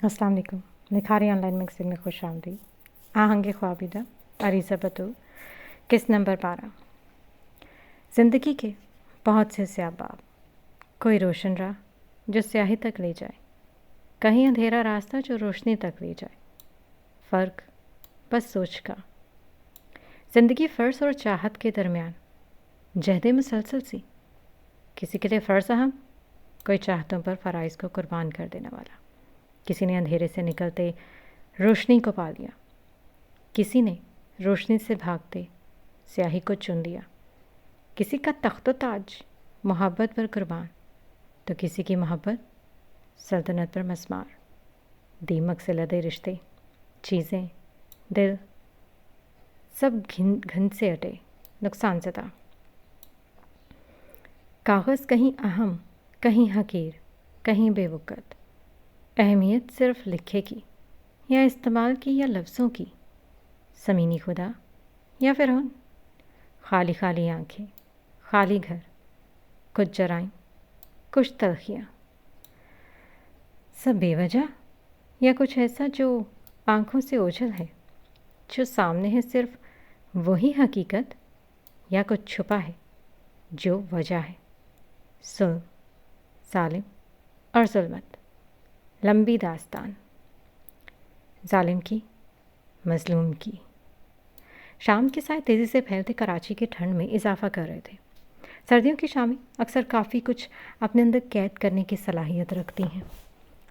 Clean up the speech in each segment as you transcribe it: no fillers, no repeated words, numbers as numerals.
السلام علیکم. نکھاری on line magazine میں خوش آمدید. آہنگ خوابیدہ عریضہ بطور قسط نمبر 12. زندگی کے بہت سے سیاہ باب، کوئی روشن راہ جو سیاہی تک لے جائے، کہیں اندھیرا راستہ جو روشنی تک لے جائے. فرق بس سوچ کا. زندگی فرض اور چاہت کے درمیان جہد مسلسل سی. کسی کے لیے فرض اہم، کوئی چاہتوں پر فرائض کو قربان کر دینے والا. کسی نے اندھیرے سے نکلتے روشنی کو پا لیا، کسی نے روشنی سے بھاگتے سیاہی کو چن لیا. کسی کا تخت و تاج محبت پر قربان، تو کسی کی محبت سلطنت پر مسمار. دیمک سے لدے رشتے، چیزیں، دل، سب گھن سے اٹے، نقصان زدہ. کاغذ کہیں اہم، کہیں حقیر، کہیں بے وقت. اہمیت صرف لکھے کی یا استعمال کی یا لفظوں کی. زمینی خدا یا فرعون. خالی خالی آنکھیں، خالی گھر، کچھ جرائم، کچھ تلخیاں. سب بے وجہ یا کچھ ایسا جو آنکھوں سے اوجھل ہے، جو سامنے ہے صرف وہی حقیقت، یا کچھ چھپا ہے جو وجہ ہے. ظلم، ظالم اور ظلمت. لمبی داستان. ظالم کی، مظلوم کی. شام کے سائے تیزی سے پھیلتے کراچی کی ٹھنڈ میں اضافہ کر رہے تھے. سردیوں کی شامیں اکثر کافی کچھ اپنے اندر قید کرنے کی صلاحیت رکھتی ہیں.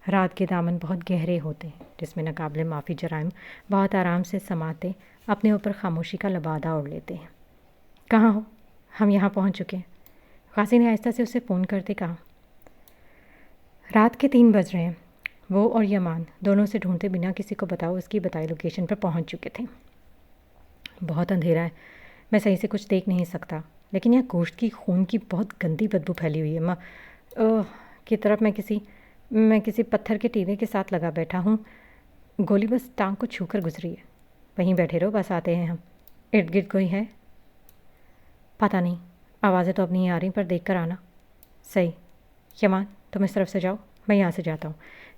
رات کے دامن بہت گہرے ہوتے ہیں، جس میں ناقابل معافی جرائم بہت آرام سے سماتے اپنے اوپر خاموشی کا لبادہ اوڑھ لیتے ہیں. کہاں ہو؟ ہم یہاں پہنچ چکے ہیں. غازی نے آہستہ سے اسے فون کرتے کہا. رات کے 3 بج رہے ہیں. وہ اور یمان دونوں سے ڈھونڈتے بنا کسی کو بتاؤ اس کی بتائی لوکیشن پر پہنچ چکے تھے. بہت اندھیرا ہے، میں صحیح سے کچھ دیکھ نہیں سکتا، لیکن یہاں گوشت کی خون کی بہت گندی بدبو پھیلی ہوئی ہے. کی طرف میں کسی پتھر کے ٹیلے کے ساتھ لگا بیٹھا ہوں. گولی بس ٹانگ کو چھو کر گزری ہے. وہیں بیٹھے رہو، بس آتے ہیں ہم. ارد گرد کوئی ہے؟ پتہ نہیں، آوازیں تو اپنی ہی آ رہی، پر دیکھ کر آنا. صحیح. یمان تم اس طرف سے جاؤ، میں یہاں سے جاتا ہوں.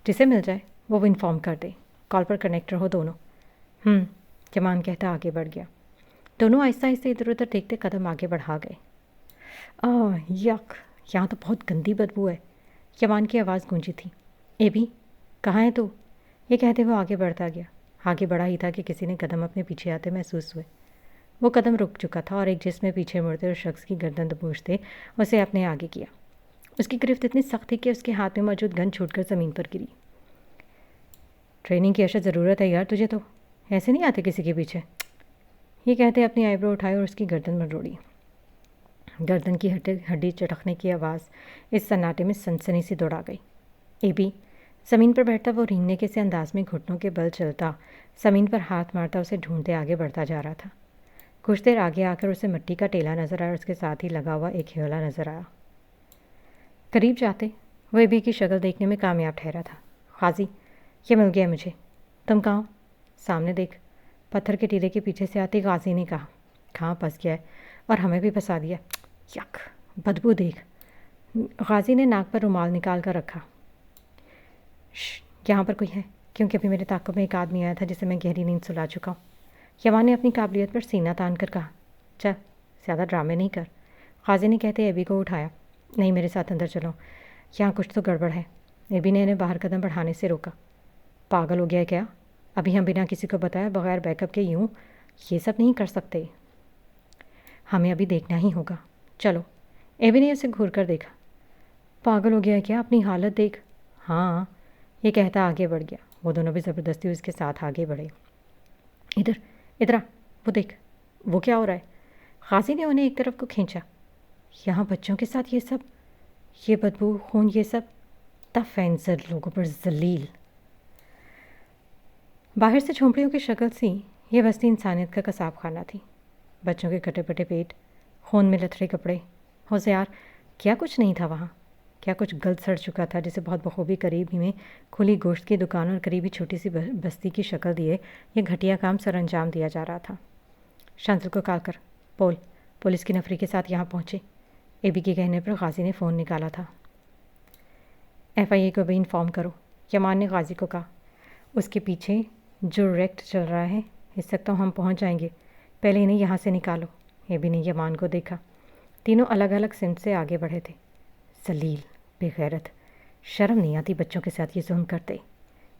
جسے مل جائے وہ انفارم کر دے. کال پر کنیکٹ رہو دونوں. یمان کہتا آگے بڑھ گیا. دونوں آہستہ آہستہ ادھر ادھر دیکھتے قدم آگے بڑھا گئے. یک، یہاں تو بہت گندی بدبو ہے. یمان کی آواز گونجی تھی. اے بھی، کہاں ہے تو؟ یہ کہتے وہ آگے بڑھتا گیا. آگے بڑھا ہی تھا کہ کسی نے قدم اپنے پیچھے آتے محسوس ہوئے. وہ قدم رک چکا تھا اور ایک جسم میں پیچھے مڑتے اور شخص کی گردن دبوچتے اسے اپنے آگے کیا. اس کی گرفت اتنی سخت تھی کہ اس کے ہاتھ میں موجود گن چھوٹ کر زمین پر گری. ٹریننگ کی اشد ضرورت ہے یار تجھے، تو ایسے نہیں آتے کسی کے پیچھے. یہ کہتے اپنی آئی برو اٹھائی اور اس کی گردن مروڑی. گردن کی ہڈی چٹکنے کی آواز اس سناٹے میں سنسنی سی دوڑا گئی. اے بی زمین پر بیٹھتا وہ رینگنے کے سے انداز میں گھٹنوں کے بل چلتا زمین پر ہاتھ مارتا اسے ڈھونڈتے آگے بڑھتا جا رہا تھا. کچھ دیر آگے آ کر اسے مٹی کا ٹیلا نظر آیا اور اس کے ساتھ ہی لگا ہوا ایک ہیولا نظر آیا. قریب جاتے وہ اے بی کی شکل دیکھنے میں کامیاب ٹھہرا تھا. غازی، یہ مل گیا مجھے. تم کہاں ہو؟ سامنے دیکھ. پتھر کے ٹیلے کے پیچھے سے آتی غازی نے کہا. کہاں پھنس گیا ہے، اور ہمیں بھی پھنسا دیا. یک، بدبو دیکھ. غازی نے ناک پر رومال نکال کر رکھا. یہاں پر کوئی ہے؟ کیونکہ ابھی میرے تعاقب میں ایک آدمی آیا تھا جسے میں گہری نیند سلا چکا ہوں. یمان نے اپنی قابلیت پر سینہ تان کر کہا. چل، زیادہ ڈرامے نہیں کر. غازی نے کہتے ایبی کو اٹھایا. نہیں، میرے ساتھ اندر چلو، یہاں کچھ تو گڑبڑ ہے. ایبی نے انہیں باہر قدم بڑھانے سے روکا. پاگل ہو گیا ہے کیا؟ ابھی ہم بنا کسی کو بتائے بغیر بیک اپ کے یوں یہ سب نہیں کر سکتے. ہمیں ابھی دیکھنا ہی ہوگا. چلو. ایبی نے اسے گھور کر دیکھا. پاگل ہو گیا ہے کیا؟ اپنی حالت دیکھ. ہاں، یہ کہتا آگے بڑھ گیا. وہ دونوں بھی زبردستی اس کے ساتھ آگے بڑھے. ادھر آ، وہ دیکھ، وہ کیا ہو رہا ہے؟ غازی نے انہیں ایک طرف کو کھینچا. یہاں بچوں کے ساتھ یہ سب، یہ بدبو، خون، یہ سب تفینزر لوگوں پر ذلیل. باہر سے جھونپڑیوں کی شکل سی یہ بستی انسانیت کا قصاب خانہ تھی. بچوں کے کٹے پٹے پیٹ، خون میں لتھڑے کپڑے. ہوشیار، کیا کچھ نہیں تھا وہاں. کیا کچھ گل سڑ چکا تھا جسے بہت بخوبی قریب ہی میں کھلی گوشت کی دکان اور قریبی چھوٹی سی بستی کی شکل دیے یہ گھٹیا کام سر انجام دیا جا رہا تھا. شانتل کو کال کر. پولیس کی نفری کے ساتھ یہاں پہنچے. اے بی کے کہنے پر غازی نے فون نکالا تھا. ایف آئی اے کو بھی انفارم کرو. یمان نے غازی کو کہا. اس کے پیچھے جو ریکٹ چل رہا ہے، اس تک تو ہم پہنچ جائیں گے، پہلے انہیں یہاں سے نکالو۔ ایبی نے یمان کو دیکھا۔ تینوں الگ الگ سمت سے آگے بڑھے تھے۔ ذلیل، بے غیرت، شرم نہیں آتی بچوں کے ساتھ یہ ظلم کرتے۔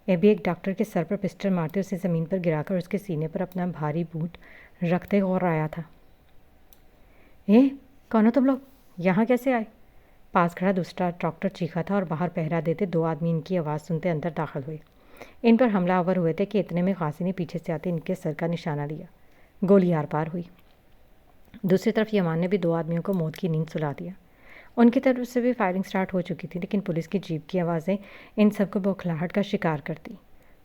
ایبی ایک ڈاکٹر کے سر پر پسٹل مارتے اسے زمین پر گرا کر اس کے سینے پر اپنا بھاری بوٹ رکھتے غور آیا تھا۔ کون ہو تم لوگ؟ یہاں کیسے آئے؟ پاس کھڑا دوسرا ڈاکٹر چیخا تھا اور باہر پہرا دیتے دو آدمی ان کی آواز سنتے اندر داخل ہوئے۔ ان پر حملہ آور ہوئے تھے کہ اتنے میں غازی نے پیچھے سے آتے ان کے سر کا نشانہ لیا۔ گولی آر پار ہوئی۔ دوسری طرف یمان نے بھی دو آدمیوں کو موت کی نیند سلا دیا۔ ان کی طرف سے بھی فائرنگ سٹارٹ ہو چکی تھی، لیکن پولیس کی جیپ کی آوازیں ان سب کو بوکھلاہٹ کا شکار کرتی،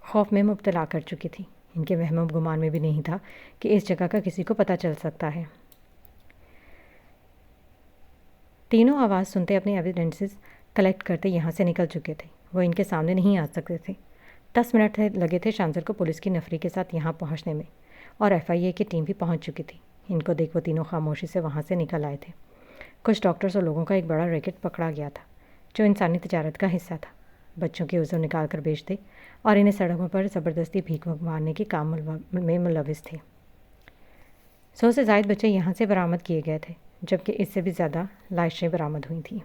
خوف میں مبتلا کر چکی تھی۔ ان کے وہم و گمان میں بھی نہیں تھا کہ اس جگہ کا کسی کو پتہ چل سکتا ہے۔ تینوں آواز سنتے اپنے ایویڈنسز کلیکٹ کرتے یہاں سے نکل چکے تھے۔ وہ ان کے سامنے نہیں آ سکتے تھے۔ 10 منٹ لگے تھے شانزر کو پولیس کی نفری کے ساتھ یہاں پہنچنے میں، اور FIA کی ٹیم بھی پہنچ چکی تھی۔ ان کو دیکھ وہ تینوں خاموشی سے وہاں سے نکل آئے تھے۔ کچھ ڈاکٹرز اور لوگوں کا ایک بڑا ریکٹ پکڑا گیا تھا جو انسانی تجارت کا حصہ تھا۔ بچوں کے عضو نکال کر بیچتے اور انہیں سڑکوں پر زبردستی بھیک مارنے کے کام میں ملوث تھے۔ 100 سے زائد بچے یہاں سے برآمد کیے گئے تھے، جبکہ اس سے بھی زیادہ لاشیں برآمد ہوئی تھیں۔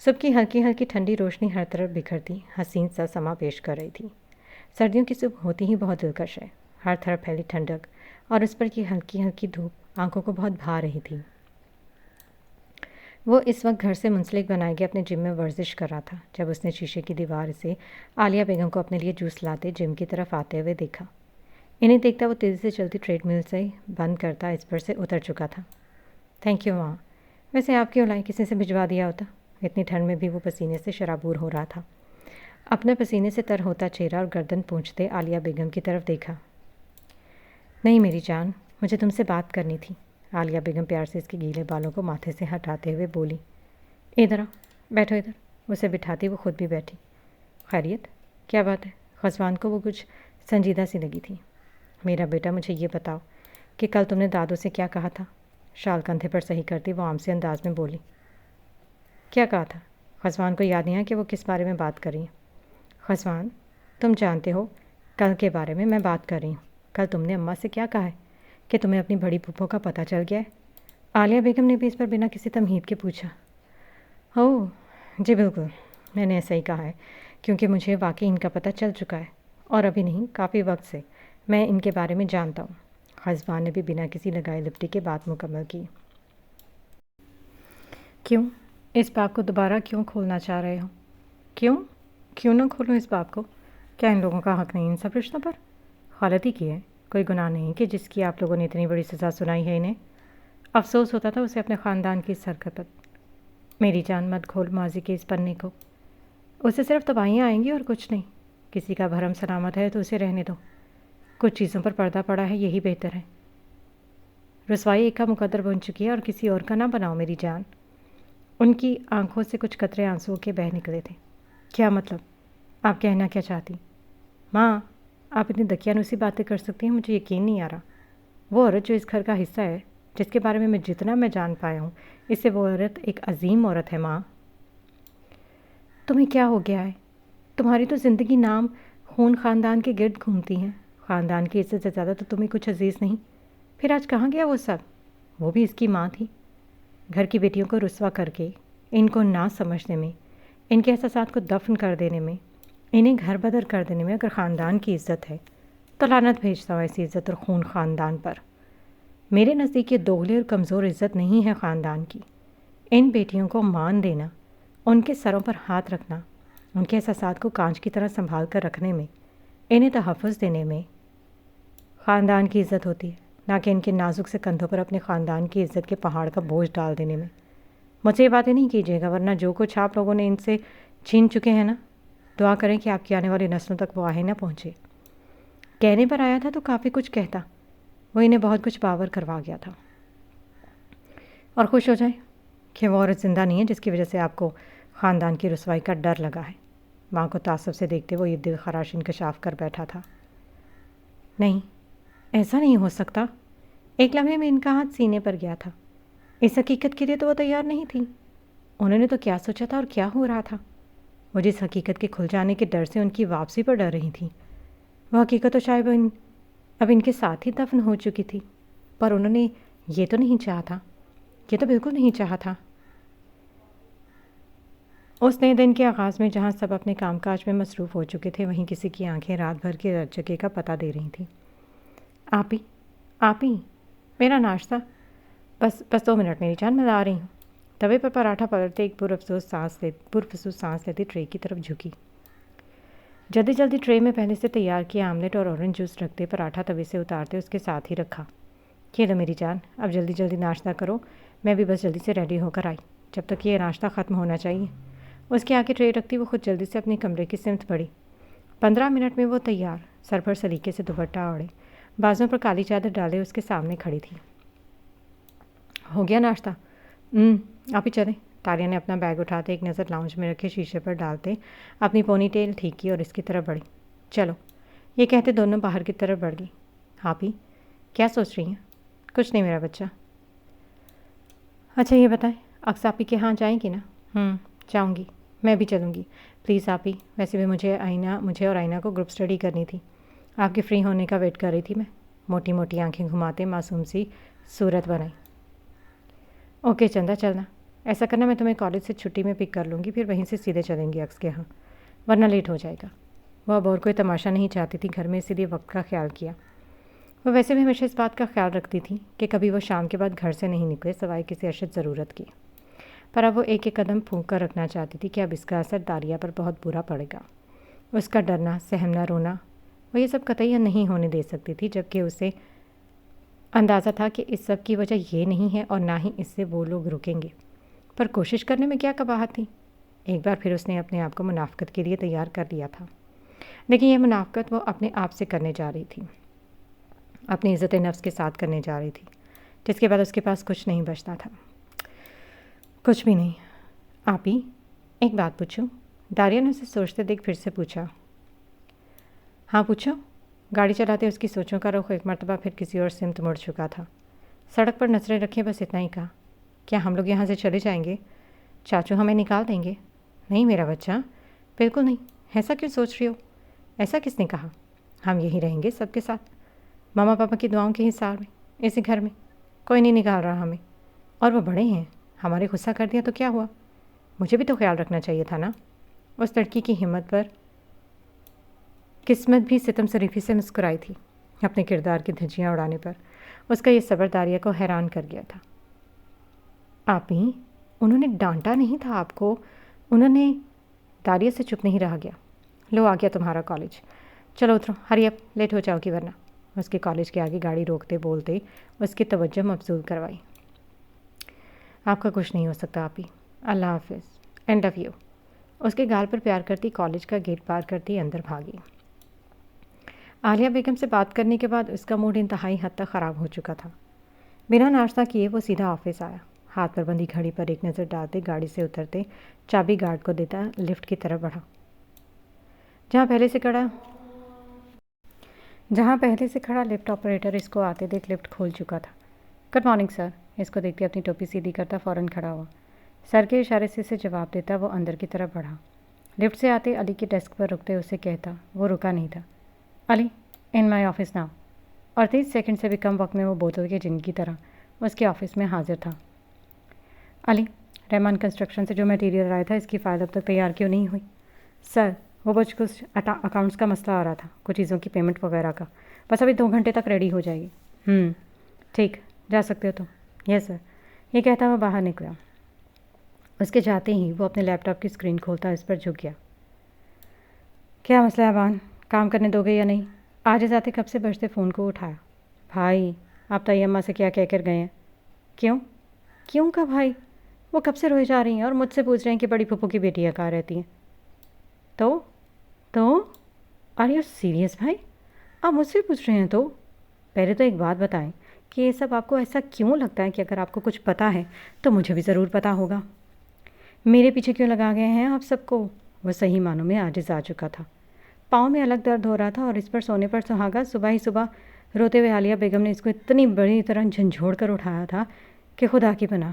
صبح کی ہلکی ہلکی ٹھنڈی روشنی ہر طرف بکھرتی حسین سا سما پیش کر رہی تھی۔ سردیوں کی صبح ہوتی ہی بہت دلکش ہے، ہر طرف پھیلی ٹھنڈک اور اس پر کی ہلکی ہلکی دھوپ آنکھوں کو بہت بھا رہی تھی۔ وہ اس وقت گھر سے منسلک بنائے گئے اپنے جم میں ورزش کر رہا تھا جب اس نے شیشے کی دیوار سے عالیہ بیگم کو اپنے لیے جوس لاتے جم کی طرف آتے ہوئے دیکھا۔ انہیں دیکھتا وہ تیزی سے چلتی ٹریڈ مل سے بند کرتا اس پر سے اتر چکا تھا۔ تھینک یو ماں، ویسے آپ کی اولائی کسی سے بھجوا دیا ہوتا۔ اتنی ٹھنڈ میں بھی وہ پسینے سے شرابور ہو رہا تھا۔ اپنے پسینے سے تر ہوتا چہرہ اور گردن پونچھتے عالیہ بیگم کی طرف دیکھا۔ نہیں میری جان، مجھے تم سے بات کرنی تھی۔ عالیہ بیگم پیار سے اس کے گیلے بالوں کو ماتھے سے ہٹاتے ہوئے بولی۔ ادھر آؤ، بیٹھو ادھر۔ اسے بٹھاتی وہ خود بھی بیٹھی۔ خیریت؟ کیا بات ہے؟ غزوان کو وہ کچھ سنجیدہ سی لگی تھی۔ میرا بیٹا مجھے یہ بتاؤ کہ کل تم نے دادو سے کیا کہا تھا؟ شال کندھے پر صحیح کرتی وہ عام سے انداز میں بولی۔ کیا کہا تھا؟ غزوان کو یاد نہیں ہے کہ وہ کس بارے میں بات کر رہی ہیں۔ غزوان، تم جانتے ہو کل کے بارے میں میں بات کر رہی ہوں۔ کل تم نے اماں سے کیا کہا ہے کہ تمہیں اپنی بڑی پھپھو کا پتہ چل گیا ہے؟ عالیہ بیگم نے بھی اس پر بنا کسی تمہید کے پوچھا۔ اوہ جی بالکل، میں نے ایسا ہی کہا ہے کیونکہ مجھے واقعی ان کا پتہ چل چکا ہے، اور ابھی نہیں، کافی وقت سے میں ان کے بارے میں جانتا ہوں۔ غزوان نے بھی بنا کسی لگائے لپٹی کے بات مکمل کی۔ کیوں؟ اس باب کو دوبارہ کیوں کھولنا چاہ رہے ہو؟ کیوں نہ کھولوں اس باب کو؟ کیا ان لوگوں کا حق نہیں ان سب رشتوں پر؟ غلطی کی ہے، کوئی گناہ نہیں کہ جس کی آپ لوگوں نے اتنی بڑی سزا سنائی ہے انہیں۔ افسوس ہوتا تھا اسے اپنے خاندان کی سرکت۔ میری جان مت کھول ماضی کے اس پنے کو، اسے صرف تباہیاں آئیں گی اور کچھ نہیں۔ کسی کا بھرم سلامت ہے تو اسے رہنے دو۔ کچھ چیزوں پر پردہ پڑا ہے، یہی بہتر ہے۔ رسوائی ایک کا مقدر بن چکی ہے اور کسی اور کا نہ بناؤ میری جان۔ ان کی آنکھوں سے کچھ قطرے آنسو کے بہہ نکلے تھے۔ کیا مطلب؟ آپ کہنا کیا چاہتی؟ ماں، آپ اتنی دقیانوسی باتیں کر سکتی ہیں، مجھے یقین نہیں آ رہا۔ وہ عورت جو اس گھر کا حصہ ہے، جس کے بارے میں جتنا میں جان پایا ہوں، اس سے وہ عورت ایک عظیم عورت ہے۔ ماں، تمہیں کیا ہو گیا ہے؟ تمہاری تو زندگی نام خون خاندان کے گرد گھومتی ہیں۔ خاندان کی عزت سے زیادہ تو تمہیں کچھ عزیز نہیں۔ پھر آج کہاں گیا وہ سب؟ وہ بھی اس کی ماں تھی۔ گھر کی بیٹیوں کو رسوا کر کے، ان کو نہ سمجھنے میں، ان کے احساسات کو دفن کر دینے میں، انہیں گھر بدر کر دینے میں اگر خاندان کی عزت ہے تو لعنت بھیجتا ہوں ایسی عزت اور خون خاندان پر۔ میرے نزدیک یہ دوغلی اور کمزور عزت نہیں ہے خاندان کی۔ ان بیٹیوں کو مان دینا، ان کے سروں پر ہاتھ رکھنا، ان کے احساسات کو کانچ کی طرح سنبھال کر رکھنے میں، انہیں تحفظ دینے میں خاندان کی عزت ہوتی ہے، نہ کہ ان کے نازک سے کندھوں پر اپنے خاندان کی عزت کے پہاڑ کا بوجھ ڈال دینے میں۔ مجھے یہ باتیں نہیں کیجیے گا، ورنہ جو کچھ آپ لوگوں نے ان سے چھین چکے ہیں نا، دعا کریں کہ آپ کی آنے والی نسلوں تک وہ آہیں نہ پہنچے۔ کہنے پر آیا تھا تو کافی کچھ کہتا، وہ انہیں بہت کچھ باور کروا گیا تھا۔ اور خوش ہو جائیں کہ وہ عورت زندہ نہیں ہے جس کی وجہ سے آپ کو خاندان کی رسوائی کا ڈر لگا ہے۔ ماں کو تعصب سے دیکھتے وہ یہ دل خراش انکشاف کر بیٹھا تھا۔ نہیں، ایسا نہیں ہو سکتا۔ ایک لمحے میں ان کا ہاتھ سینے پر گیا تھا۔ اس حقیقت کے لیے تو وہ تیار نہیں تھی۔ انہوں نے تو کیا سوچا تھا اور کیا ہو رہا تھا؟ وہ جس حقیقت کے کھل جانے کے ڈر سے ان کی واپسی پر ڈر رہی تھی، وہ حقیقت تو شاید اب ان کے ساتھ ہی دفن ہو چکی تھی، پر انہوں نے یہ تو نہیں چاہا تھا، یہ تو بالکل نہیں چاہا تھا۔ اس نئے دن کے آغاز میں جہاں سب اپنے کام کاج میں مصروف ہو چکے تھے، وہیں کسی کی آنکھیں رات بھر کے جگہ کا پتہ دے رہی تھیں۔ آپ ہی میرا ناشتہ، بس 2 منٹ میری جان، میں لا رہی ہوں۔ توے پر پراٹھا پلٹتے ایک پرافسوس سانس لیتی ٹرے کی طرف جھکی۔ جلدی جلدی ٹرے میں پہلے سے تیار کیا آملیٹ اور اورنج جوس رکھتے، پراٹھا توے سے اتارتے اس کے ساتھ ہی رکھا۔ یہ لو میری جان، اب جلدی جلدی ناشتہ کرو، میں بھی بس جلدی سے ریڈی ہو کر آئی، جب تک یہ ناشتہ ختم ہونا چاہیے۔ اس کے آگے ٹرے رکھتی وہ خود جلدی سے اپنے کمرے کی سمت بڑھی۔ 15 منٹ میں وہ تیار، سر پر سلیقے سے دوپٹہ اوڑھے، بازوں پر کالی چادر ڈالے اس کے سامنے کھڑی تھی۔ ہو گیا ناشتہ؟ آپ ہی چلیں۔ تالیہ نے اپنا بیگ اٹھاتے ایک نظر لاؤنج میں رکھے شیشے پر ڈالتے اپنی پونی ٹیل ٹھیک کی اور اس کی طرف بڑھی۔ چلو، یہ کہتے دونوں باہر کی طرف بڑھ گئی۔ آپ ہی کیا سوچ رہی ہیں؟ کچھ نہیں میرا بچہ۔ اچھا یہ بتائیں، اکس آپ ہی کے ہاں جائیں گی نا؟ جاؤں گی، میں بھی چلوں گی، پلیز آپ ہی۔ ویسے بھی مجھے اور آئینہ کو گروپ اسٹڈی کرنی تھی، آپ کے فری ہونے کا ویٹ کر رہی تھی میں۔ موٹی موٹی آنکھیں گھماتے معصوم سی صورت بنائی۔ اوکے چندہ، چلنا۔ ایسا کرنا، میں تمہیں کالج سے چھٹی میں پک کر لوں گی، پھر وہیں سے سیدھے چلیں گے اکس کے ہاں، ورنہ لیٹ ہو جائے گا۔ وہ اب اور کوئی تماشا نہیں چاہتی تھی گھر میں، اسی لیے وقت کا خیال کیا۔ وہ ویسے بھی ہمیشہ اس بات کا خیال رکھتی تھی کہ کبھی وہ شام کے بعد گھر سے نہیں نکلے سوائے کسی اشد ضرورت کی، پر اب وہ ایک قدم پھونک کر رکھنا چاہتی تھی کہ اب اس کا اثر داریہ پر بہت برا پڑے گا۔ اس کا ڈرنا، سہمنا، رونا، وہ یہ سب قطعی نہیں ہونے دے سکتی تھی، جبکہ اسے اندازہ تھا کہ اس سب کی وجہ یہ نہیں ہے اور نہ ہی اس سے وہ لوگ رکیں گے، پر کوشش کرنے میں کیا قباحت تھی؟ ایک بار پھر اس نے اپنے آپ کو منافقت کے لیے تیار کر لیا تھا، لیکن یہ منافقت وہ اپنے آپ سے کرنے جا رہی تھی، اپنی عزت نفس کے ساتھ کرنے جا رہی تھی، جس کے بعد اس کے پاس کچھ نہیں بچتا تھا، کچھ بھی نہیں۔ آپ ہی ایک بات پوچھوں؟ داریہ نے اسے سوچتے دیکھ پھر سے پوچھا۔ ہاں پوچھو۔ گاڑی چلاتے اس کی سوچوں کا رخ ایک مرتبہ پھر کسی اور سمت مڑ چکا تھا۔ سڑک پر نظریں رکھیں، بس اتنا ہی کہا۔ کیا ہم لوگ یہاں سے چلے جائیں گے؟ چاچو ہمیں نکال دیں گے؟ نہیں میرا بچہ، بالکل نہیں۔ ایسا کیوں سوچ رہی ہو؟ ایسا کس نے کہا؟ ہم یہی رہیں گے سب کے ساتھ، ماما پاپا کی دعاؤں کے حصار میں، اسی گھر میں۔ کوئی نہیں نکال رہا ہمیں، اور وہ بڑے ہیں، ہمارے غصہ کر دیا تو کیا ہوا؟ مجھے بھی تو خیال رکھنا چاہیے تھا نا۔ اس لڑکی کی ہمت پر قسمت بھی ستم شریفی سے مسکرائی تھی، اپنے کردار کی دھجیاں اڑانے پر۔ اس کا یہ صبر داریہ کو حیران کر گیا تھا۔ آپ ہی انہوں نے ڈانٹا نہیں تھا آپ کو؟ انہوں نے؟ داریہ سے چپ نہیں رہا گیا۔ لو آ گیا تمہارا کالج، چلو اترو، ہری اپ، لیٹ ہو جاؤ گی ورنہ۔ اس کے کالج کے آگے گاڑی روکتے بولتے اس کی توجہ مبذول کروائی۔ آپ کا کچھ نہیں ہو سکتا آپ ہی، اللہ حافظ، اینڈ آف یو۔ اس کے گال پر پیار کرتی کالج کا گیٹ پار کرتی اندر بھاگی۔ عالیہ بیگم سے بات کرنے کے بعد اس کا موڈ انتہائی حد تک خراب ہو چکا تھا۔ بنا ناشتہ کیے وہ سیدھا آفس آیا، ہاتھ پر بندھی گھڑی پر ایک نظر ڈالتے گاڑی سے اترتے چابی گارڈ کو دیتا لفٹ کی طرف بڑھا۔ جہاں پہلے سے کھڑا لفٹ آپریٹر اس کو آتے دیکھ لفٹ کھول چکا تھا۔ گڈ مارننگ سر، اس کو دیکھتے اپنی ٹوپی سیدھی کرتا فوراً کھڑا ہوا، سر کے اشارے سے اسے جواب دیتا وہ اندر کی طرف بڑھا۔ لفٹ سے آتے علی کے ڈیسک پر رکتے اسے کہتا، وہ رکا نہیں تھا، علی ان مائی آفس ناؤ، اور 30 سیکنڈ سے بھی کم وقت میں وہ بوتل کے جن کی طرح اس کے آفس میں حاضر تھا۔ علی، رحمان کنسٹرکشن سے جو میٹیریل آیا تھا اس کی فائل اب تک تیار کیوں نہیں ہوئی؟ سر وہ کچھ اکاؤنٹس کا مسئلہ آ رہا تھا، کچھ چیزوں کی پیمنٹ وغیرہ کا، بس ابھی 2 گھنٹے تک ریڈی ہو جائے گی۔ ٹھیک، جا سکتے ہو تم۔ یس سر، یہ کہتا وہ باہر نکلا۔ اس کے جاتے ہی وہ اپنے لیپ ٹاپ کی اسکرین کھولتا اس پر جھک گیا۔ کیا مسئلہ ہے بان، کام کرنے دو گے یا نہیں؟ آج آتے کب سے بجتے فون کو اٹھایا۔ بھائی آپ تائی اماں سے کیا کہہ کر گئے ہیں؟ کیوں کا بھائی؟ وہ کب سے روئے جا رہی ہیں اور مجھ سے پوچھ رہے ہیں کہ بڑی پھپھو کی بیٹیاں کہاں رہتی ہیں۔ تو آر یو سیریس بھائی؟ آپ مجھ سے پوچھ رہے ہیں تو پہلے تو ایک بات بتائیں کہ یہ سب آپ کو ایسا کیوں لگتا ہے کہ اگر آپ کو کچھ پتہ ہے تو مجھے بھی ضرور پتہ ہوگا؟ میرے پیچھے کیوں لگا گئے ہیں آپ سب کو؟ وہ صحیح معنوں میں عاجز آ چکا تھا، پاؤں میں الگ درد ہو رہا تھا اور اس پر سونے پر سہاگا صبح ہی صبح روتے ہوئے عالیہ بیگم نے اس کو اتنی بڑی طرح جھنجھوڑ کر اٹھایا تھا کہ خدا کی پناہ،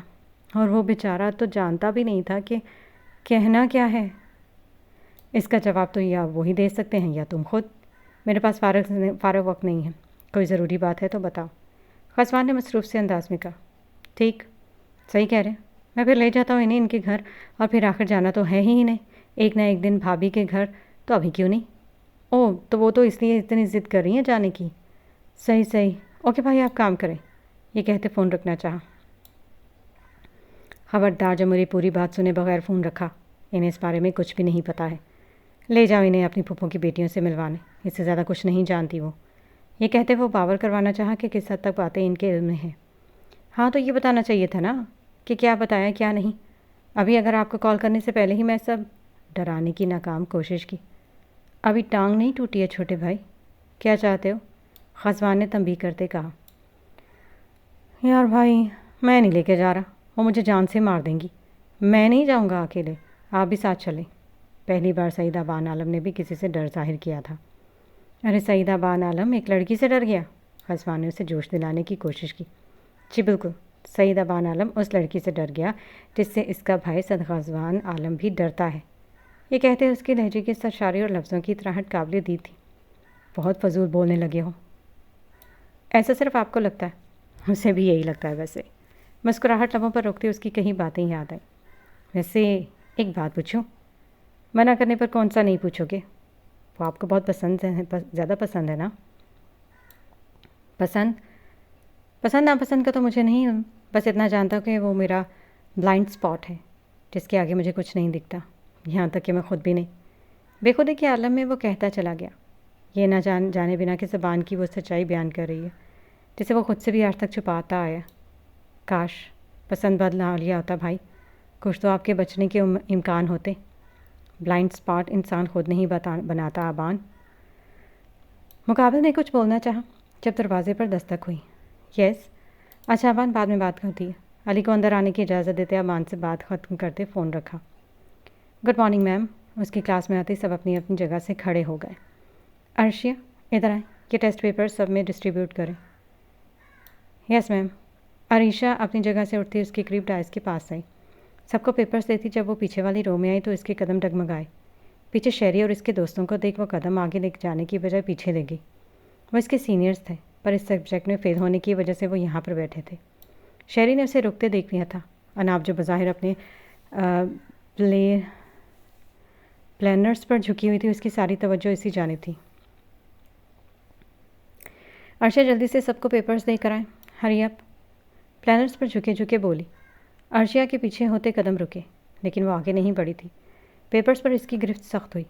اور وہ بیچارہ تو جانتا بھی نہیں تھا کہ کہنا کیا ہے۔ اس کا جواب تو یا وہی دے سکتے ہیں یا تم خود۔ میرے پاس فارغ وقت نہیں ہے، کوئی ضروری بات ہے تو بتاؤ، خزوان نے مصروف سے انداز میں کہا۔ ٹھیک، صحیح کہہ رہے ہیں، میں پھر لے جاتا ہوں انہیں ان کے گھر، اور پھر آخر جانا تو ہے ہی نہیں، ایک نہ ایک دن بھابھی کے گھر، تو ابھی کیوں نہیں؟ اوہ تو وہ تو اس لیے اتنی ضد کر رہی ہیں جانے کی۔ صحیح صحیح، اوکے بھائی آپ کام کریں، یہ کہتے فون رکھنا چاہا۔ خبردار، جو میری پوری بات سنے بغیر فون رکھا، انہیں اس بارے میں کچھ بھی نہیں پتہ ہے، لے جاؤ انہیں اپنی پھپھوں کی بیٹیوں سے ملوانے، اس سے زیادہ کچھ نہیں جانتی وہ۔ یہ کہتے وہ باور کروانا چاہا کہ کس حد تک باتیں ان کے علم میں ہیں۔ ہاں تو یہ بتانا چاہیے تھا نا کہ کیا بتایا کیا نہیں، ابھی اگر آپ کو کال کرنے سے پہلے ہی میں سب ڈرانے کی ناکام کوشش کی۔ ابھی ٹانگ نہیں ٹوٹی ہے چھوٹے بھائی، کیا چاہتے ہو؟ خزوان نے تنبیہ کرتے کہا۔ یار بھائی میں نہیں لے کے جا رہا، وہ مجھے جان سے مار دیں گی، میں نہیں جاؤں گا اکیلے، آپ بھی ساتھ چلیں۔ پہلی بار سعیدہ بان عالم نے بھی کسی سے ڈر ظاہر کیا تھا۔ ارے سعیدہ بان عالم ایک لڑکی سے ڈر گیا؟ خزوان نے اسے جوش دلانے کی کوشش کی۔ جی بالکل، سعیدہ بان عالم اس لڑکی سے ڈر گیا جس سے اس کا بھائی صد خزوان عالم بھی ڈرتا ہے۔ یہ کہتے اس کے لہجے کی سرشاری اور لفظوں کی اطراحٹ قابل دید تھی۔ بہت فضول بولنے لگے ہو، ایسا صرف آپ کو لگتا ہے، اسے بھی یہی لگتا ہے ویسے۔ مسکراہٹ لبوں پر روکتے اس کی کئی باتیں یاد آئیں۔ ویسے ایک بات پوچھوں؟ منع کرنے پر کون سا نہیں پوچھو گے؟ وہ آپ کو بہت زیادہ پسند ہے نا؟ پسند ناپسند کا تو مجھے نہیں، بس اتنا جانتا ہوں کہ وہ میرا بلائنڈ اسپاٹ ہے جس کے آگے مجھے کچھ نہیں دکھتا، یہاں تک کہ میں خود بھی نہیں۔ بے خودی کے عالم میں وہ کہتا چلا گیا، یہ نہ جانے بنا کہ زبان کی وہ سچائی بیان کر رہی ہے جسے وہ خود سے بھی آج تک چھپاتا آیا۔ کاش پسند بدلا لیا ہوتا بھائی، کچھ تو آپ کے بچنے کے امکان ہوتے۔ بلائنڈ اسپاٹ انسان خود نہیں بناتا آبان۔ مقابل نے کچھ بولنا چاہا جب دروازے پر دستک ہوئی۔ یس، اچھا آبان بعد میں بات ہوتی ہے۔ علی کو اندر آنے کی اجازت دیتے آبان سے بات ختم کرتے فون رکھا۔ گڈ مارننگ میم، اس کی کلاس میں آتے سب اپنی اپنی جگہ سے کھڑے ہو گئے۔ عرشیہ ادھر آئیں، یہ ٹیسٹ پیپر سب میں ڈسٹریبیوٹ کریں۔ یس میم۔ عریشہ اپنی جگہ سے اٹھتی اس کے قریب ڈائس کے پاس آئی، سب کو پیپرز دیتی۔ جب وہ پیچھے والی رو میں آئی تو اس کے قدم ڈگمگائے۔ پیچھے شہری اور اس کے دوستوں کو دیکھ وہ قدم آگے لے جانے کی بجائے پیچھے لے گئی۔ وہ اس کے سینئرز تھے، پر اس سبجیکٹ میں فیل ہونے کی وجہ سے وہ یہاں پر بیٹھے تھے۔ شہری نے اسے رکتے دیکھ لیا تھا۔ اناب جو بظاہر اپنے پلینرز پر جھکی ہوئی تھی، اس کی ساری توجہ اسی جانب تھی۔ عرشہ جلدی سے سب کو پیپرز دے کر آئیں، ہری اپ، پلینرز پر جھکے جھکے بولی۔ عرشیہ کے پیچھے ہوتے قدم رکے، لیکن وہ آگے نہیں بڑھی تھی۔ پیپرز پر اس کی گرفت سخت ہوئی۔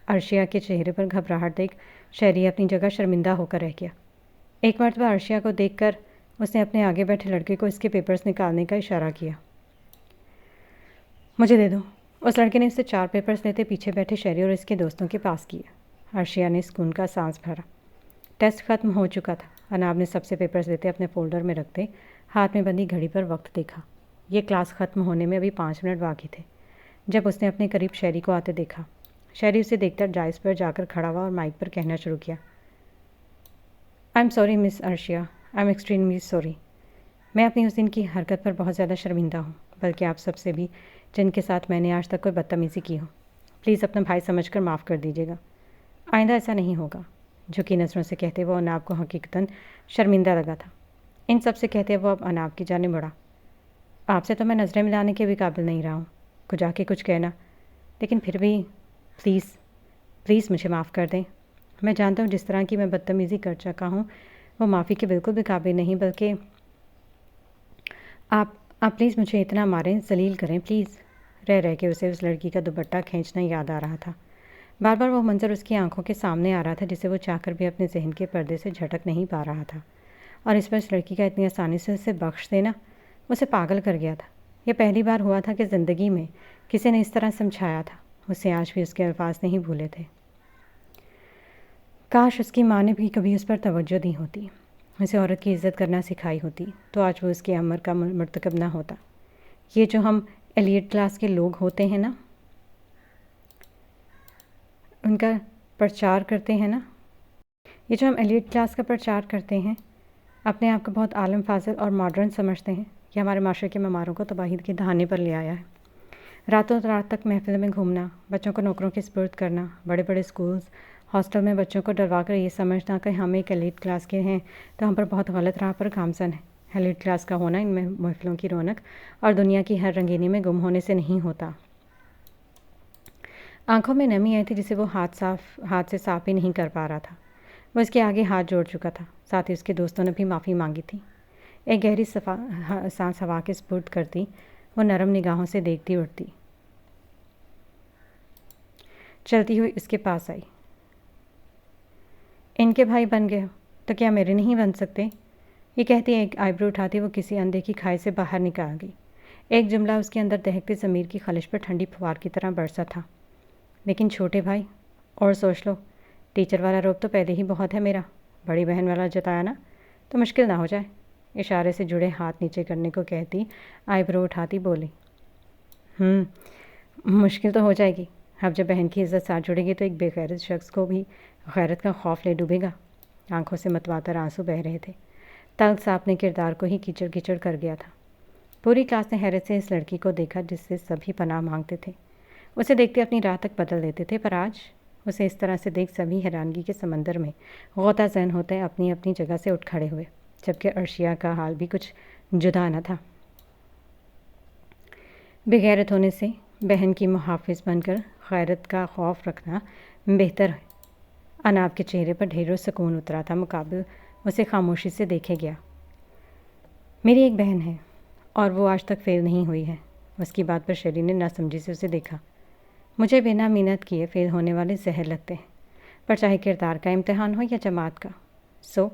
عرشیہ کے چہرے پر گھبراہٹ دیکھ شہری اپنی جگہ شرمندہ ہو کر رہ گیا۔ ایک مرتبہ عرشیہ کو دیکھ کر اس نے اپنے آگے بیٹھے لڑکے کو اس کے پیپرز نکالنے کا اشارہ کیا۔ مجھے دے دو۔ اس لڑکے نے اس سے 4 پیپرز لیتے پیچھے بیٹھے شہری اور اس کے دوستوں کے پاس کیے۔ عرشیہ نے سکون کا سانس بھرا۔ ٹیسٹ ختم ہو چکا تھا۔ اناب نے سب سے پیپرز لیتے اپنے فولڈر میں رکھتے ہاتھ میں بندی گھڑی پر وقت دیکھا۔ یہ کلاس ختم ہونے میں ابھی 5 منٹ باقی تھے جب اس نے اپنے قریب شہری کو آتے دیکھا۔ شہری اسے دیکھ کر ڈائس پر جا کر کھڑا ہوا اور مائک پر کہنا شروع کیا۔ I am sorry miss Arshiya, I am extremely sorry. میں اپنی اس دن کی حرکت پر بہت زیادہ شرمندہ ہوں، بلکہ آپ سب سے بھی جن کے ساتھ میں نے آج تک کوئی بدتمیزی کی ہو۔ پلیز اپنا بھائی سمجھ کر معاف کر دیجیے گا، آئندہ ایسا نہیں ہوگا۔ جھکی نظروں سے کہتے وہ اناب کو حقیقتاً شرمندہ لگا تھا۔ ان سب سے کہتے وہ اب اناب کی جانب بڑھا۔ آپ سے تو میں نظریں ملانے کے بھی قابل نہیں رہا ہوں، کچھ آ کے کچھ کہنا، لیکن پھر بھی پلیز مجھے معاف کر دیں۔ میں جانتا ہوں جس طرح کی میں بدتمیزی کر چکا ہوں وہ معافی کے بالکل بھی قابل نہیں، بلکہ آپ پلیز مجھے اتنا ماریں، ذلیل کریں پلیز۔ رہ کے اسے اس لڑکی کا دوپٹہ کھینچنا یاد آ رہا تھا۔ بار بار وہ منظر اس کی آنکھوں کے سامنے آ رہا تھا جسے وہ چاہ کر بھی اپنے ذہن کے پردے سے جھٹک نہیں پا رہا تھا، اور اس پر اس لڑکی کا اتنی آسانی سے اسے بخش دینا اسے پاگل کر گیا تھا۔ یہ پہلی بار ہوا تھا کہ زندگی میں کسی نے اس طرح سمجھایا تھا۔ اسے آج بھی اس کے الفاظ نہیں بھولے تھے۔ کاش اس کی ماں نے بھی کبھی اس پر توجہ دی ہوتی، اسے عورت کی عزت کرنا سکھائی ہوتی، تو آج وہ اس کے امر کا مرتکب نہ ہوتا۔ یہ جو ہم ایلیٹ کلاس کے لوگ ہوتے ہیں نا، ان کا پرچار کرتے ہیں نا، یہ جو ہم ایلیٹ کلاس کا پرچار کرتے ہیں، اپنے آپ کو بہت عالم فاضل اور ماڈرن سمجھتے ہیں، یہ ہمارے معاشرے کے معماروں کو تباہی کے دہانے پر لے آیا ہے۔ راتوں رات تک محفل میں گھومنا، بچوں کو نوکروں کے سپرد کرنا، بڑے بڑے اسکولز، ہاسٹل میں بچوں کو ڈروا کر یہ سمجھنا کہ ہم ایک ایلیٹ کلاس کے ہیں تو ہم پر بہت غلط راہ پر گامزن ہے۔ ایلیٹ کلاس کا ہونا ان میں محفلوں کی رونق اور دنیا کی ہر رنگینی میں گم ہونے سے نہیں ہوتا۔ آنکھوں میں نمی آئی تھی جسے وہ ہاتھ سے صاف بھی نہیں کر پا رہا تھا۔ وہ اس کے آگے ہاتھ جوڑ چکا تھا، ساتھ ہی اس کے دوستوں نے بھی معافی مانگی تھی۔ ایک گہری سانس ہوا کے سپرد کرتی وہ نرم نگاہوں سے دیکھتی اٹھتی چلتی ہوئی اس کے پاس آئی۔ ان کے بھائی بن گئے ہو تو کیا میرے نہیں بن سکتے؟ یہ کہتی ایک آئیبرو اٹھاتی وہ کسی اندیکھی کھائی سے باہر نکال گئی۔ ایک جملہ اس کے اندر دہکتے ضمیر کی خلش پر ٹھنڈی پھوار کی طرح برسا تھا۔ لیکن چھوٹے بھائی، اور سوچ لو، ٹیچر والا روب تو پہلے ہی بہت ہے میرا، بڑی بہن والا جتایا نا تو مشکل نہ ہو جائے۔ اشارے سے جڑے ہاتھ نیچے کرنے کو کہتی آئیبرو اٹھاتی بولی، مشکل تو ہو جائے گی۔ اب جب بہن کی عزت ساتھ جڑے گی تو ایک بے غیرت شخص کو بھی غیرت کا خوف لے ڈوبے گا۔ آنکھوں سے متواتر آنسو بہہ رہے تھے۔ تلخ سا اپنے کردار کو ہی کیچڑ کیچڑ کر گیا تھا۔ پوری کلاس نے حیرت سے اس لڑکی کو دیکھا جس سے سبھی پناہ مانگتے تھے۔ اسے دیکھتے اپنی راہ تک بدل دیتے تھے، پر آج اسے اس طرح سے دیکھ سبھی حیرانگی کے سمندر میں غوطہ زن ہوتے اپنی اپنی جگہ سے اٹھ کھڑے ہوئے، جبکہ عرشیہ کا حال بھی کچھ جدا نہ تھا۔ بے غیرت ہونے سے بہن کی محافظ بن کر غیرت کا خوف رکھنا بہتر ہے۔ اناب کے چہرے پر ڈھیروں سکون اترا تھا، مقابل اسے خاموشی سے دیکھے گیا۔ میری ایک بہن ہے اور وہ آج تک فیل نہیں ہوئی ہے۔ اس کی بات پر شیری نے ناسمجھی سے اسے دیکھا۔ مجھے بنا محنت کیے فیل ہونے والے زہر لگتے ہیں، پر چاہے کردار کا امتحان ہو یا جماعت کا، سو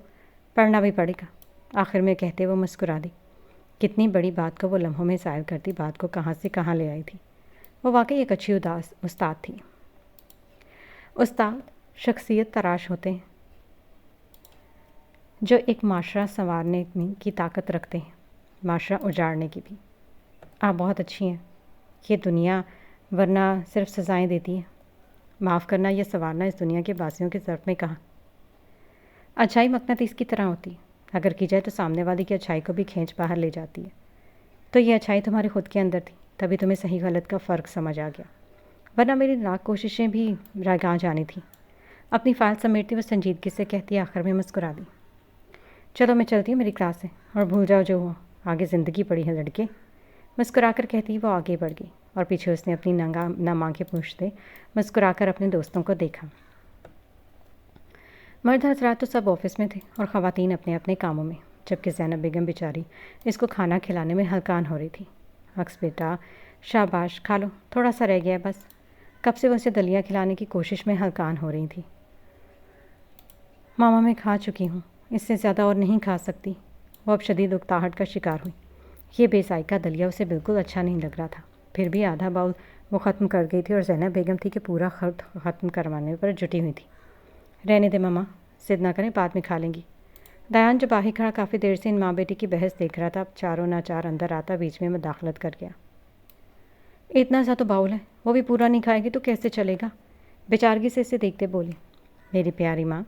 پڑھنا بھی پڑے گا۔ آخر میں کہتے وہ مسکرا دی۔ کتنی بڑی بات کو وہ لمحوں میں ظاہر کرتی بات کو کہاں سے کہاں لے آئی تھی۔ وہ واقعی ایک اچھی استاد تھی۔ استاد شخصیت تراش ہوتے ہیں جو ایک معاشرہ سنوارنے کی طاقت رکھتے ہیں، معاشرہ اجاڑنے کی بھی۔ آپ بہت اچھی ہیں۔ یہ دنیا ورنہ صرف سزائیں دیتی ہے۔ معاف کرنا یا سنوارنا اس دنیا کے باسیوں کے ظرف میں کہاں۔ اچھائی مقناطیس کی طرح ہوتی ہے، اگر کی جائے تو سامنے والی کی اچھائی کو بھی کھینچ باہر لے جاتی ہے۔ تو یہ اچھائی تمہارے خود کے اندر تھی، تبھی تمہیں صحیح غلط کا فرق سمجھ آ گیا، ورنہ میری لاکھ کوششیں بھی رائگاں جانی تھیں۔ اپنی فائل سمیٹتی وہ سنجیدگی سے کہتی آخر میں مسکرا دی۔ چلو میں چلتی ہوں، میری کلاس ہے، اور بھول جاؤ جو ہوا، آگے زندگی پڑی ہے لڑکے۔ مسکرا کر کہتی وہ آگے بڑھ گئی اور پیچھے اس نے اپنی نم آنکھیں پوچھتے مسکرا کر اپنے دوستوں کو دیکھا۔ مرد حضرات تو سب آفس میں تھے اور خواتین اپنے اپنے کاموں میں، جبکہ زینب بیگم بیچاری اس کو کھانا کھلانے میں ہلکان ہو رہی تھی۔ اکس بیٹا، شاباش، کھا لو، تھوڑا سا رہ گیا بس۔ کب سے وہ اسے دلیا کھلانے کی کوشش میں ہلکان ہو رہی تھی۔ ماما میں کھا چکی ہوں، اس سے زیادہ اور نہیں کھا سکتی۔ وہ اب شدید اکتاہٹ کا شکار ہوئی۔ یہ بے ذائقہ دلیا اسے بالکل اچھا نہیں لگ رہا تھا، پھر بھی آدھا باؤل وہ ختم کر گئی تھی اور زینب بیگم تھی کہ پورا خرد ختم کروانے پر جٹی ہوئی تھی۔ رہنے دے ماما، ضد نہ کریں، بعد میں کھا لیں گی۔ دیان جو باہر کھڑا کافی دیر سے ان ماں بیٹی کی بحث دیکھ رہا تھا، اب چاروں ناچار اندر آتا بیچ میں مداخلت کر گیا۔ اتنا سا تو باؤل ہے، وہ بھی پورا نہیں کھائے گی تو کیسے چلے گا؟ بیچارگی سے اسے دیکھتے بولی، میری پیاری ماں،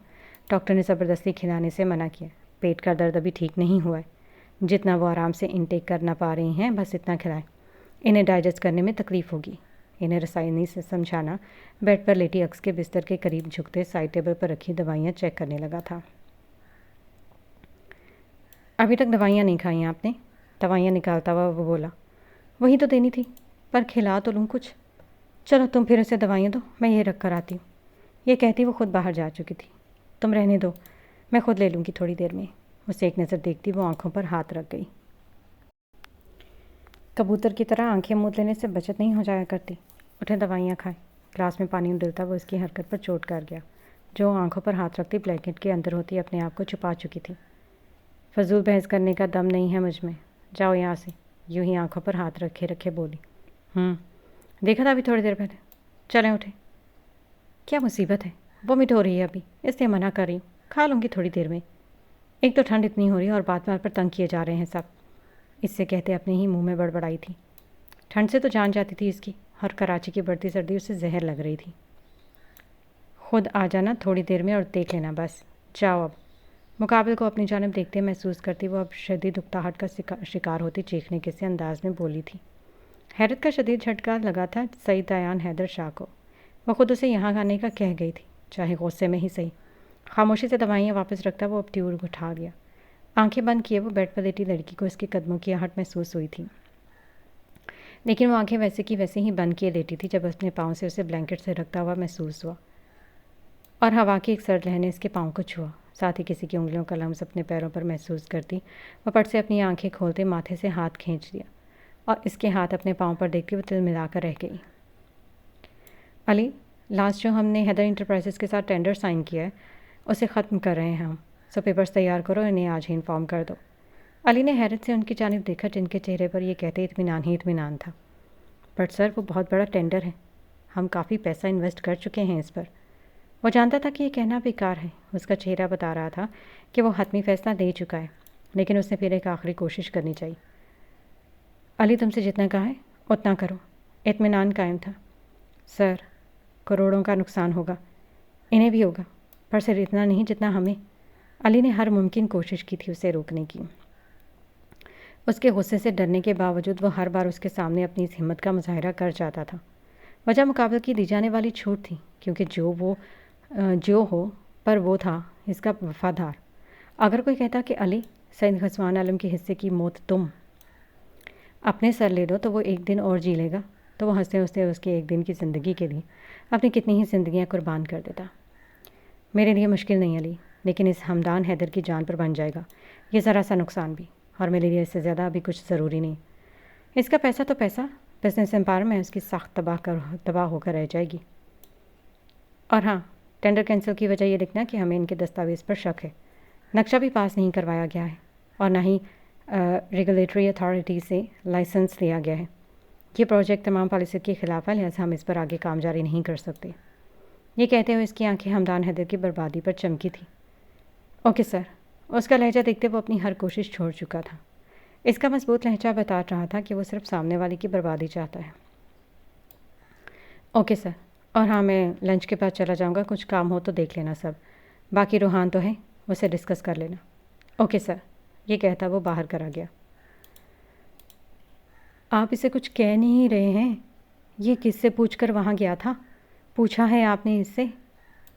ڈاکٹر نے زبردستی کھلانے سے منع کیا، پیٹ کا درد ابھی ٹھیک نہیں ہوا ہے، جتنا وہ آرام سے انٹیک کر نہ پا رہی ہیں بس اتنا کھلائیں، انہیں ڈائجسٹ کرنے میں تکلیف ہوگی۔ انہیں رسائی سے سمجھانا بیڈ پر لیٹی اکس کے بستر کے قریب جھکتے سائڈ ٹیبل پر رکھی دوائیاں چیک کرنے لگا تھا۔ ابھی تک دوائیاں نہیں کھائیں آپ نے؟ دوائیاں نکالتا ہوا وہ بولا۔ وہی تو دینی تھی، پر کھلا تو لوں کچھ۔ چلو تم پھر اسے دوائیاں دو، میں یہ رکھ کر آتی ہوں۔ یہ کہتی وہ خود باہر جا چکی تھی۔ تم رہنے دو، میں خود لے لوں گی تھوڑی دیر میں۔ اسے ایک نظر دیکھتی وہ آنکھوں پر ہاتھ رکھ گئی۔ کبوتر کی طرح آنکھیں موند لینے سے بچت نہیں ہو جایا کرتی۔ اٹھے دوائیاں کھائیں۔ گلاس میں پانی ڈلتا وہ اس کی حرکت پر چوٹ کر گیا، جو آنکھوں پر ہاتھ رکھتی بلینکٹ کے اندر ہوتی اپنے آپ کو چھپا چکی تھی۔ فضول بحث کرنے کا دم نہیں ہے مجھ میں، جاؤ یہاں سے، یوں ہی آنکھوں پر ہاتھ رکھے رکھے بولی۔ دیکھا تھا ابھی تھوڑی دیر پہلے، چلیں اٹھیں۔ کیا مصیبت ہے، وومٹ ہو رہی ہے ابھی، اس لیے منع کر رہی ہوں، کھا لوں گی تھوڑی دیر میں۔ ایک تو ٹھنڈ اتنی ہو رہی ہے اور بات بات پر تنگ کیے جا رہے ہیں سب۔ اس سے کہتے اپنے ہی منہ میں بڑبڑائی تھی۔ ٹھنڈ سے تو جان جاتی تھی اس کی، اور کراچی کی بڑھتی سردی اسے زہر لگ رہی تھی۔ خود آ جانا تھوڑی دیر میں اور دیکھ لینا بس، جاؤ اب۔ مقابل کو اپنی جانب دیکھتے محسوس کرتی وہ اب شدید اکتاہٹ کا شکار ہوتی چیخنے کے سے انداز میں بولی تھی۔ حیرت کا شدید جھٹکا لگا تھا سعید دیان حیدر شاہ کو۔ وہ خود اسے یہاں آنے کا کہہ گئی تھی، چاہے غصے میں ہی صحیح۔ خاموشی سے دوائیاں واپس رکھتا وہ اب ٹیوب اٹھا گیا۔ آنکھیں بند کیے وہ بیڈ پر لیٹی لڑکی کو اس کے قدموں کی آہٹ محسوس ہوئی تھی، لیکن وہ آنکھیں ویسے کی ویسے ہی بند کیے لیٹی تھی جب اپنے پاؤں سے اسے بلینکٹ سے رکھتا ہوا محسوس ہوا، اور ہوا کی ایک سرد لہر نے اس کے پاؤں کو چھوا۔ ساتھ ہی کسی کی انگلیوں کا لمس اپنے پیروں پر محسوس کرتی وہ پٹ سے اپنی آنکھیں کھولتے ماتھے سے ہاتھ کھینچ دیا، اور اس کے ہاتھ اپنے پاؤں پر دیکھ کے وہ دل ملا کر رہ گئی۔ علی، لاسٹ جو ہم نے حیدر انٹرپرائزز کے ساتھ ٹینڈر سائن کیا ہے اسے ختم کر رہے ہیں ہم، سب پیپرز تیار کرو، انہیں آج ہی انفارم کر دو۔ علی نے حیرت سے ان کی جانب دیکھا جن کے چہرے پر یہ کہتے اطمینان ہی اطمینان تھا۔ بٹ سر، وہ بہت بڑا ٹینڈر ہے، ہم کافی پیسہ انویسٹ کر چکے ہیں اس پر۔ وہ جانتا تھا کہ یہ کہنا بیکار ہے، اس کا چہرہ بتا رہا تھا کہ وہ حتمی فیصلہ لے چکا ہے، لیکن اس نے پھر ایک آخری کوشش کرنی چاہیے۔ علی، تم سے جتنا کہا ہے اتنا کرو۔ اطمینان قائم تھا۔ سر، کروڑوں کا نقصان ہوگا، انہیں بھی ہوگا، پر صرف اتنا نہیں جتنا ہمیں۔ علی نے ہر ممکن کوشش کی تھی اسے روکنے کی۔ اس کے غصے سے ڈرنے کے باوجود وہ ہر بار اس کے سامنے اپنی اس ہمت کا مظاہرہ کر جاتا تھا۔ وجہ مقابل کی دی جانے والی چھوٹ تھی، کیونکہ جو ہو پر وہ تھا اس کا وفادار۔ اگر کوئی کہتا کہ علی، سید غزوان عالم کے حصے کی موت تم اپنے سر لے دو تو وہ ایک دن اور جی لے گا، تو وہ ہنستے ہنستے اس کے ایک دن کی زندگی کے لیے اپنی کتنی ہی زندگیاں قربان کر دیتا۔ میرے لیے مشکل نہیں علی، لیکن اس ہمدان حیدر کی جان پر بن جائے گا یہ ذرا سا نقصان بھی، اور میرے لیے اس سے زیادہ ابھی کچھ ضروری نہیں۔ اس کا پیسہ تو پیسہ، بزنس امپائر میں اس کی ساخت تباہ ہو کر رہ جائے گی۔ اور ہاں، ٹینڈر کینسل کی وجہ یہ لکھنا کہ ہمیں ان کے دستاویز پر شک ہے، نقشہ بھی پاس نہیں کروایا گیا ہے، اور نہ ہی ریگولیٹری اتھارٹی سے لائسنس لیا گیا ہے۔ یہ پروجیکٹ تمام پالیسی کے خلاف ہے، لہٰذا ہم اس پر آگے کام جاری نہیں کر سکتے۔ یہ کہتے ہوئے اس کی آنکھیں ہمدان حیدر کی بربادی پر چمکی تھی۔ اوکے سر، اس کا لہجہ دیکھتے وہ اپنی ہر کوشش چھوڑ چکا تھا۔ اس کا مضبوط لہجہ بتا رہا تھا کہ وہ صرف سامنے والے کی بربادی چاہتا ہے۔ اوکے سر، اور ہاں، میں لنچ کے بعد چلا جاؤں گا، کچھ کام ہو تو دیکھ لینا سب، باقی روحان تو ہے، اسے ڈسکس کر لینا۔ اوکے سر، یہ کہتا وہ باہر کرا گیا۔ آپ اسے کچھ کہہ نہیں رہے ہیں؟ یہ کس سے پوچھ کر وہاں گیا تھا؟ پوچھا ہے آپ نے اس سے؟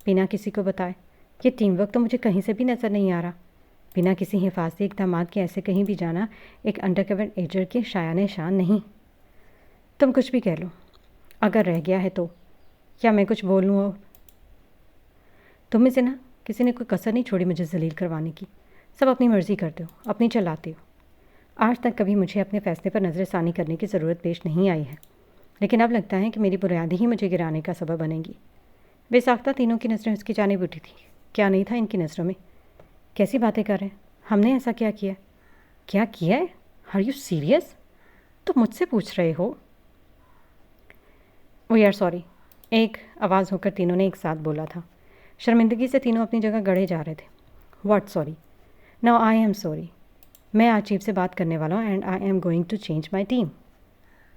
بنا کسی کو بتائے؟ یہ ٹیم ورک تو مجھے کہیں سے بھی نظر نہیں آ رہا۔ بنا کسی حفاظتی اقدامات کے ایسے کہیں بھی جانا ایک انڈر کور ایجنٹ کے شایان شان نہیں۔ تم کچھ بھی کہہ لو، اگر رہ گیا ہے تو، کیا میں کچھ بولوں؟ اور تم میں سے نا کسی نے کوئی کسر نہیں چھوڑی مجھے ذلیل کروانے کی، سب اپنی مرضی کرتے ہو، اپنی چلاتے ہو۔ آج تک کبھی مجھے اپنے فیصلے پر نظر ثانی کرنے کی ضرورت پیش نہیں آئی ہے، لیکن اب لگتا ہے کہ میری بنیادی ہی مجھے گرانے کا سبب بنے گی۔ بے ساختہ تینوں کی نظریں اس کی جانب اٹھی تھیں۔ کیا نہیں تھا ان کی نظروں میں؟ کیسی باتیں کر رہے ہیں؟ ہم نے ایسا کیا کیا ہے؟ کیا کیا ہے؟ Are you serious? تم مجھ سے پوچھ رہے ہو؟ وی آر سوری، ایک آواز ہو کر تینوں نے ایک ساتھ بولا تھا۔ شرمندگی سے تینوں اپنی جگہ گڑے جا رہے تھے۔ What sorry? No I'm sorry, میں آج چیف سے بات کرنے والا ہوں and I'm going to change my team.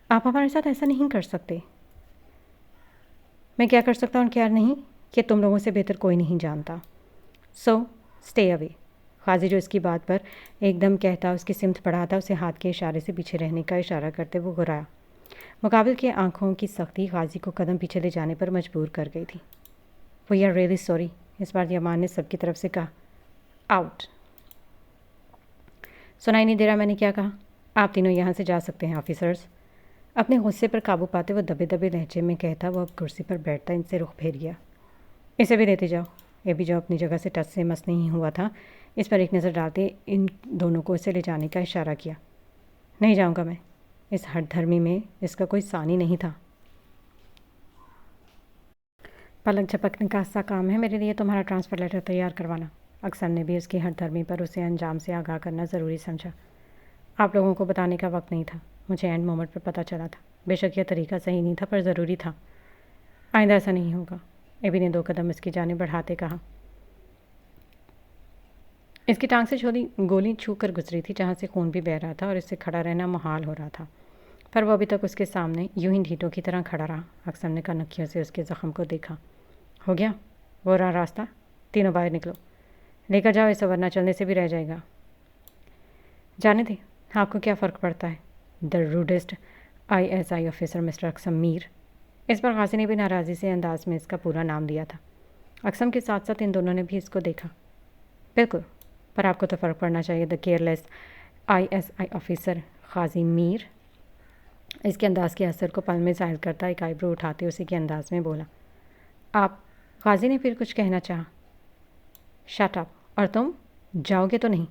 آپ ہمارے ساتھ ایسا نہیں کر سکتے۔ میں کیا کر سکتا ہوں اور کیا نہیں، کہ تم لوگوں سے بہتر کوئی نہیں جانتا۔ So stay away. قاضی جو اس کی بات پر ایک دم کہتا اس کی سمت بڑھاتا، اسے ہاتھ کے اشارے سے پیچھے رہنے کا اشارہ کرتے وہ گھرایا۔ مقابل کے آنکھوں کی سختی قاضی کو قدم پیچھے لے جانے پر مجبور کر گئی تھی۔ وی آر ریئلی سوری، اس بار یمان نے سب کی طرف سے کہا۔ آؤٹ۔ سنائی نہیں دے رہا میں نے کیا کہا؟ آپ تینوں یہاں سے جا سکتے ہیں آفیسرز۔ اپنے غصے پر قابو پاتے وہ دبے دبے لہجے میں کہتا وہ اب کرسی پر بیٹھتا ان سے رخ پھیر گیا۔ اسے بھی لیتے جاؤ۔ یہ بھی جو اپنی جگہ سے ٹچ سے مس نہیں ہوا تھا، اس پر ایک نظر ڈالتے ان دونوں کو اسے لے جانے کا اشارہ کیا۔ نہیں جاؤں گا میں، اس ہٹ دھرمی میں اس کا کوئی ثانی نہیں تھا۔ پلک جھپکنے کا سا کام ہے میرے لیے تمہارا ٹرانسفر لیٹر تیار کروانا۔ اکثر نے بھی اس کی ہٹ دھرمی پر اسے انجام سے آگاہ کرنا ضروری سمجھا۔ آپ لوگوں کو بتانے کا وقت نہیں تھا، مجھے اینڈ مومنٹ پر پتہ چلا تھا۔ بے شک یہ طریقہ صحیح نہیں تھا پر ضروری تھا۔ آئندہ ایسا نہیں ہوگا، ایبی نے 2 قدم اس کی جانب بڑھاتے کہا۔ اس کی ٹانگ سے گولی چھو کر گزری تھی جہاں سے خون بھی بہہ رہا تھا اور اس سے کھڑا رہنا محال ہو رہا تھا، پر وہ ابھی تک اس کے سامنے یوں ہی ڈھیٹوں کی طرح کھڑا رہا۔ اکثر نے کنکھیوں سے اس کے زخم کو دیکھا۔ ہو گیا وہ رہا راستہ، تینوں باہر نکلو، لے کر جاؤ اسے ورنہ چلنے سے بھی رہ جائے گا۔ جانے دیں، آپ کو کیا فرق پڑتا ہے؟ دا روڈسٹ ISI آفیسر مسٹر اقسم میر۔ اس پر قاضی نے بھی ناراضی سے انداز میں اس کا پورا نام دیا تھا۔ اقسم کے ساتھ ساتھ ان دونوں نے بھی اس کو دیکھا۔ بالکل، پر آپ کو تو فرق پڑنا چاہیے۔ دا کیئرلیس ISI آفیسر قاضی میر اس کے انداز کے اثر کو پل میں ظاہر کرتا ایک آئی برو اٹھاتے اسی کے انداز میں بولا۔ آپ؟ قاضی نے پھر کچھ کہنا چاہا۔ Shut up! اور تم جاؤ گے تو نہیں؟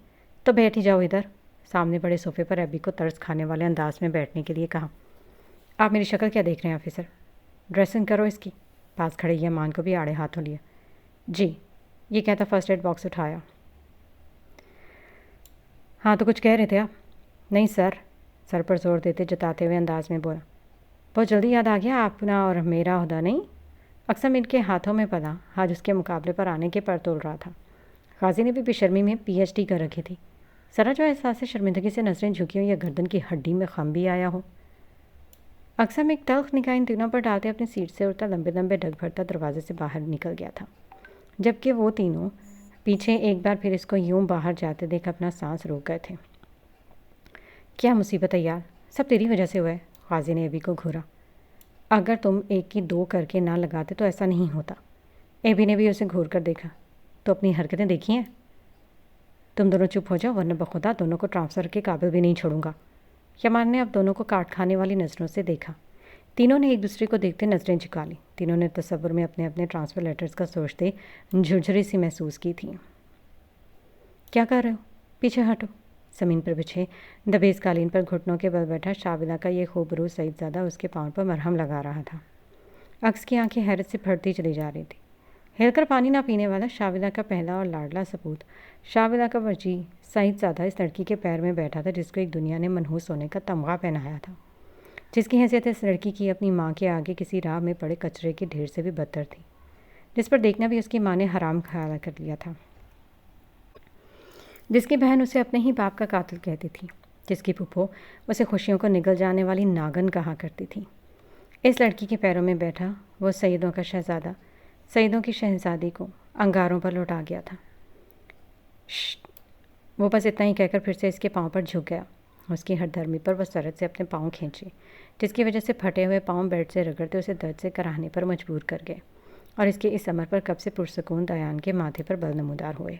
تو بیٹھ ہی جاؤ ادھر۔ سامنے بڑے صوفے پر ایبی کو ترس کھانے والے انداز میں بیٹھنے کے لیے کہا۔ آپ میری شکل کیا دیکھ رہے ہیں آفیسر؟ ڈریسنگ کرو اس کی۔ پاس کھڑے یمان کو بھی آڑے ہاتھوں لیا۔ جی، یہ کہتا فرسٹ ایڈ باکس اٹھایا۔ ہاں تو کچھ کہہ رہے تھے آپ؟ نہیں سر پر زور دیتے جتاتے ہوئے انداز میں بولا۔ بہت جلدی یاد آ گیا اپنا اور میرا عہدہ نہیں؟ اقسم ان کے ہاتھوں میں پلا آج اس کے مقابلے پر آنے کے پر تول رہا تھا۔ قاضی نے بھی بے شرمی میں PhD کر رکھی تھی۔ ذرا جو احساس شرمندگی سے نظریں جھکی ہوں یا گردن کی ہڈی میں خم بھی آیا ہو۔ اقسم ایک تلخ نگاہ ان تینوں پر ڈالتے اپنی سیٹ سے اڑتا لمبے لمبے ڈگ بھرتا دروازے سے باہر نکل گیا تھا، جبکہ وہ تینوں پیچھے ایک بار پھر اس کو یوں باہر جاتے دیکھ اپنا سانس روک گئے تھے۔ کیا مصیبت ہے یار، سب تیری وجہ سے ہوا ہے۔ قاضی نے ایبی کو گھورا۔ اگر تم ایک کی دو کر کے نہ لگاتے تو ایسا نہیں ہوتا۔ ایبی نے بھی اسے گھور کر دیکھا۔ تو اپنی حرکتیں دیکھی ہیں؟ تم دونوں چپ ہو جاؤ ورنہ بخدا دونوں کو ٹرانسفر کے قابل بھی نہیں چھوڑوں گا۔ یمان نے اب دونوں کو کاٹ کھانے والی نظروں سے دیکھا۔ تینوں نے ایک دوسرے کو دیکھتے نظریں جھکا لی۔ تینوں نے تصور میں اپنے اپنے ٹرانسفر لیٹرز کا سوچتے جھرجھری سی محسوس کی تھی۔ کیا کر رہے ہو؟ پیچھے ہٹو۔ زمین پر بچھے دبیز قالین پر گھٹنوں کے بل بیٹھا شاولہ کا یہ خوبرو سعید زادہ اس کے پاؤں پر مرہم لگا رہا تھا۔ عکس کی آنکھیں حیرت سے پھٹتی چلی جا رہی تھی۔ ہل کر پانی نہ پینے والا شاولہ کا پہلا اور لاڈلا سپوت شاولہ کا وجی سعید زادہ اس لڑکی کے پیر میں بیٹھا تھا جس کو ایک دنیا نے منحوس ہونے کا تمغہ پہنایا تھا، جس کی حیثیت اس لڑکی کی اپنی ماں کے آگے کسی راہ میں پڑے کچرے کے ڈھیر سے بھی بدتر تھی، جس پر دیکھنا بھی اس کی ماں نے حرام خیال کر لیا تھا، جس کی بہن اسے اپنے ہی باپ کا قاتل کہتی تھی، جس کی پھپھو اسے خوشیوں کو نگل جانے والی ناگن کہا کرتی تھی۔ اس لڑکی کے پیروں میں بیٹھا وہ سعیدوں کا شہزادہ سعیدوں کی شہزادی کو انگاروں پر لوٹا گیا تھا۔ وہ بس اتنا ہی کہہ کر پھر سے اس کے پاؤں پر جھک گیا۔ اس کی ہر دھرمی پر وہ سرد سے اپنے پاؤں کھینچے، جس کی وجہ سے پھٹے ہوئے پاؤں بیڈ سے رگڑتے اسے درد سے کراہنے پر مجبور کر گئے، اور اس کے اس عمر پر کب سے پرسکون دیان کے ماتھے پر بل نمودار ہوئے۔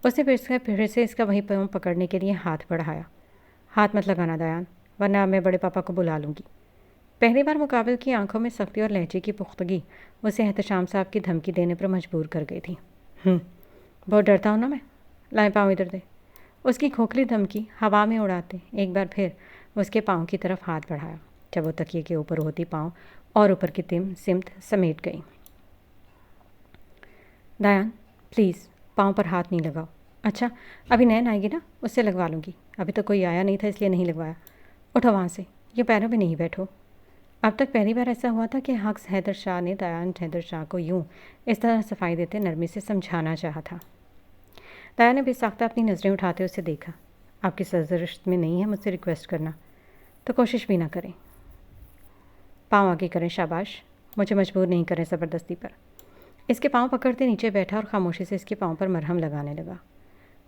اس نے پھر سے اس کا وہی پاؤں پکڑنے کے لیے ہاتھ بڑھایا۔ ہاتھ مت لگانا دیان، ورنہ میں بڑے پاپا کو بلا لوں گی۔ پہلی بار مقابل کی آنکھوں میں سختی اور لہجے کی پختگی اسے احتشام صاحب کی دھمکی دینے پر مجبور کر گئی تھی۔ بہت ڈرتا ہوں نا میں؟ لائیں پاؤں ادھر دے۔ اس کی کھوکھلی دھمکی ہوا میں اڑاتے ایک بار پھر اس کے پاؤں کی طرف ہاتھ بڑھایا، جب وہ تکیے کے اوپر ہوتی پاؤں اور اوپر کی سمت سمیٹ گئی۔ دیان پلیز پاؤں پر ہاتھ نہیں لگاؤ۔ اچھا ابھی نین آئے گی نا، اس سے لگوا لوں گی۔ ابھی تو کوئی آیا نہیں تھا اس لیے نہیں لگوایا۔ اٹھو وہاں سے، یہ پیروں پہ نہیں بیٹھو۔ اب تک پہلی بار ایسا ہوا تھا کہ حقس حیدر شاہ نے دیان حیدر شاہ کو یوں اس طرح صفائی دیتے نرمی سے سمجھانا چاہا تھا۔ دیان نے بے ساختہ اپنی نظریں اٹھاتے اسے دیکھا۔ آپ کی سرزنش میں نہیں ہے مجھ سے ریکویسٹ کرنا، تو کوشش بھی نہ کریں۔ پاؤں آگے کریں، شاباش، مجھے مجبور نہیں کریں زبردستی پر۔ اس کے پاؤں پکڑتے نیچے بیٹھا اور خاموشی سے اس کے پاؤں پر مرہم لگانے لگا۔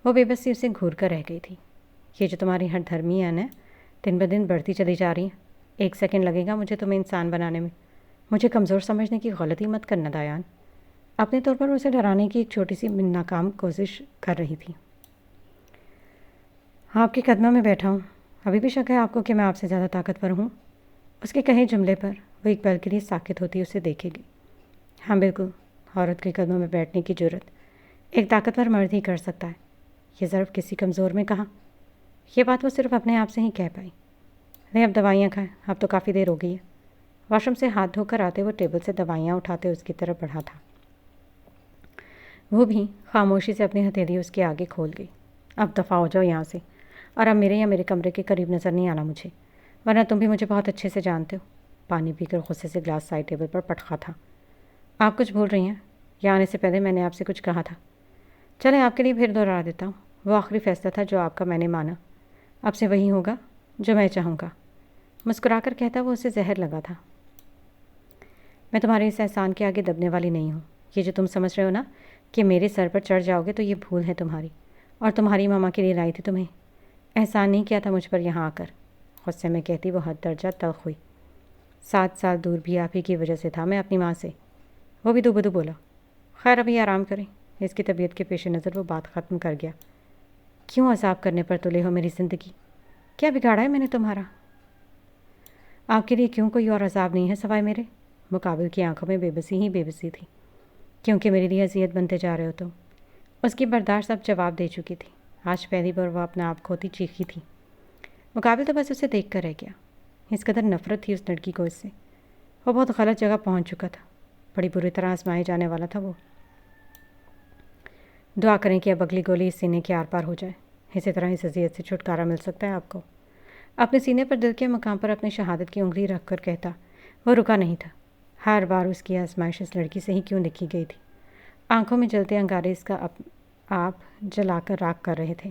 وہ بے بسی اسے گھور کر رہ گئی تھی۔ یہ جو تمہاری ہر دھرمی ہے نا، دن بدن بڑھتی چلی جا رہی ہیں۔ 1 سیکنڈ لگے گا مجھے تمہیں انسان بنانے میں۔ مجھے کمزور سمجھنے کی غلطی مت کرنا دیان۔ اپنے طور پر اسے ڈرانے کی ایک چھوٹی سی ناکام کوشش کر رہی تھی۔ آپ کے قدموں میں بیٹھا ہوں، ابھی بھی شک ہے آپ کو کہ میں آپ سے زیادہ طاقتور ہوں؟ اس کے کہے جملے پر وہ ایک پل کے لیے ساکت ہوتی اسے دیکھے گی۔ ہاں بالکل، عورت کے قدموں میں بیٹھنے کی جرت ایک طاقتور مرد ہی کر سکتا ہے۔ یہ ظرف کسی کمزور میں کہا۔ یہ بات وہ صرف اپنے آپ سے ہی کہہ پائی۔ نہیں اب دوائیاں کھائیں، اب تو کافی دیر ہو گئی ہے۔ واش روم سے ہاتھ دھو کر آتے وہ ٹیبل سے دوائیاں اٹھاتے اس کی طرف بڑھا تھا۔ وہ بھی خاموشی سے اپنی ہتھیلی اس کے آگے کھول گئی۔ اب دفع ہو جاؤ یہاں سے، اور اب میرے یا میرے کمرے کے قریب نظر نہیں آنا مجھے، ورنہ تم بھی مجھے بہت اچھے سے جانتے ہو۔ پانی پی کر غصے سے گلاس سائڈ ٹیبل پر پٹخا تھا۔ آپ کچھ بھول رہی ہیں، یہاں آنے سے پہلے میں نے آپ سے کچھ کہا تھا۔ چلیں آپ کے لیے پھر دوہرا دیتا ہوں۔ وہ آخری فیصلہ تھا جو آپ کا میں نے مانا، اب سے وہی ہوگا جو میں چاہوں گا۔ مسکرا کر کہتا وہ اسے زہر لگا تھا۔ میں تمہارے اس احسان کے آگے دبنے والی نہیں ہوں۔ یہ جو تم سمجھ رہے ہو نا کہ میرے سر پر چڑھ جاؤ گے، تو یہ بھول ہے تمہاری، اور تمہاری ماما کے لیے لائی تھی تمہیں۔ احسان نہیں کیا تھا مجھ پر یہاں آ کر۔ غصے میں کہتی وہ حد درجہ تلخ ہوئی۔ 7 سال دور بھی آپ ہی کی وجہ سے تھا میں اپنی ماں سے۔ وہ بھی دو بدو بولا۔ خیر ابھی آرام کریں۔ اس کی طبیعت کے پیش نظر وہ بات ختم کر گیا۔ کیوں عذاب کرنے پر تلے ہو میری زندگی؟ کیا بگاڑا ہے میں نے تمہارا؟ آپ کے لیے کیوں کوئی اور عذاب نہیں ہے سوائے میرے؟ مقابل کی آنکھوں میں بے بسی ہی بے بسی تھی۔ کیونکہ میرے لیے اذیت بنتے جا رہے ہو تم۔ اس کی برداشت اب جواب دے چکی تھی۔ آج پہلی بار وہ اپنا آپ کھوتی چیخی تھی۔ مقابل تو بس اسے دیکھ کر رہ گیا۔ اس قدر نفرت تھی اس لڑکی کو اس سے۔ وہ بہت غلط جگہ پہنچ چکا تھا۔ بڑی بری طرح آزمائے جانے والا تھا وہ۔ دعا کریں کہ اب اگلی گولی اس سینے کے آر پار ہو جائے۔ اسی طرح اس اذیت سے چھٹکارا مل سکتا ہے آپ کو۔ اپنے سینے پر دل کے مقام پر اپنی شہادت کی انگلی رکھ کر کہتا۔ وہ رکا نہیں تھا۔ ہر بار اس کی آزمائش اس لڑکی سے ہی کیوں لکھی گئی تھی؟ آنکھوں میں جلتے انگارے اس کا آپ جلا کر راکھ کر رہے تھے۔